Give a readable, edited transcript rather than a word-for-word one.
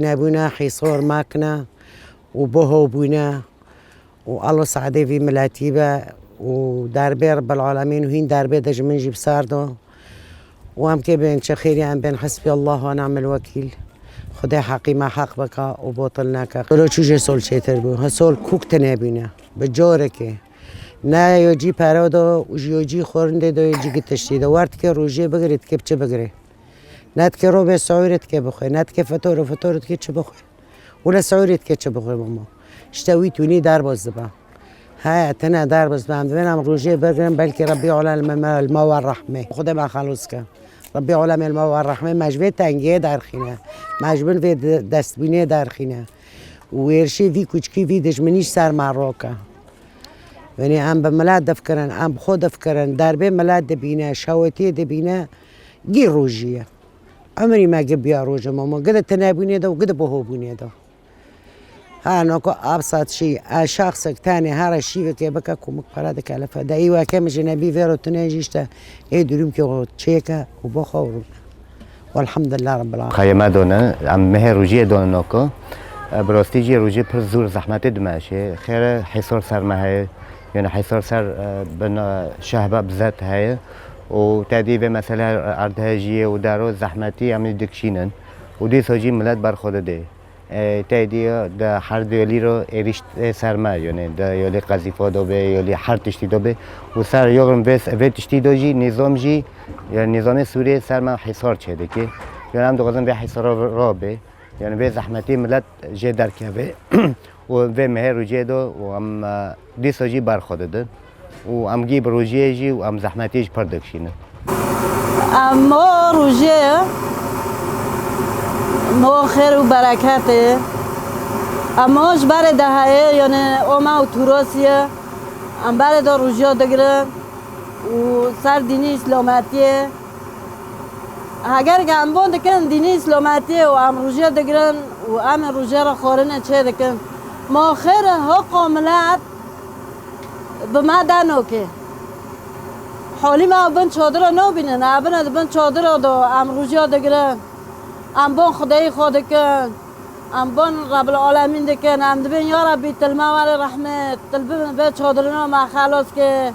نبونا حصار ماكنا وبهو بونا والله سعدي في ملاتيبه ودربي رب العالمين وهين دربي دج من جيب ساردو وهم كي بين شخيري هم بين حسبي الله ونعم الوكيل خدای حقی ما حق بکا و باطل نکا تو چوجه سال چیتر بو هسال کوک تنبینه به جاره که نه یوجی پرادو و یوجی خورنده دو یوجی گتشتی دو ورد که روزی بگیرید که چه بگیره نه که رو به سعورت که بخوای نه که فطورت که چه بخوای ولا سعورت که چه بخوای ماما اشتوی تونی در باز با ها تنا در باز بهم ببینم روزی بگیرم بلکه ربی عالم الماء والرحمه خدا ما خلاص که ربی عالم الماء والرحمه مجبور تنگیه در خینه مجبور وی دستبینی در خینه و ورشی وی کوچکی وی دشمنیش سر مراکه یعنی هم به ملت دفکرن هم خود دفکرن دربه ملت دبینه شوتی دبینه گی روزیه عمری ما بیا روز ماما قد تنابوني ده وقد بهوبوني ده ها نوكو ابسط شيء شخص ثاني هذا الشيء كي بكا كومك فرادك على فدا ايوا كم جنبي فيرو تناجيشتا اي دريم كي تشيكا وبخور والحمد لله رب العالمين خيما دونا ام مه روجي دونا نوكو براستيجي روجي پر زور زحمت دماشه خير حصار سر مه يعني حصار سر بنا شهبه بذات هي وتأديب مثلا أردهاجية ودارو زحمتي عم دكشينن ودي سوجي ملت برخورده ده تأديه ده هر دیالی رو ایریشت سرما یعنی ده یالی قذیفه دو به یالی هر تشتی دو به و سر یارم وی تشتی دو جی نظام جی یعنی نظام سوریه سرما حصار چه که یعنی هم دوغزن به حصار را به یعنی به زحمتی ملت جه در که به و به مهر رو جه دو و هم دی سوجی برخورده ده و ام گیب روزیه جی و ام زحمتیش پردکشینه اما روزیه ما خیر و برکته اماش بر دهه یعنی اوما و توراسیه ام بر دا روزیه دگره و سر دینی اسلامتیه اگر که ام بون دکن دینی اسلامتیه و ام روزیه دگرن و ام روزیه را خورنه چه دکن ما خیر حق ملت به ما دانو که حالی ما بن چادر را نبینن ابن بن چادر را دو امروزی دگرن ام بون خدای خود کن ام بون رب العالمین دکن ام دبین یا ربی تلما ولی رحمت تلبین به چادر ما خلاص که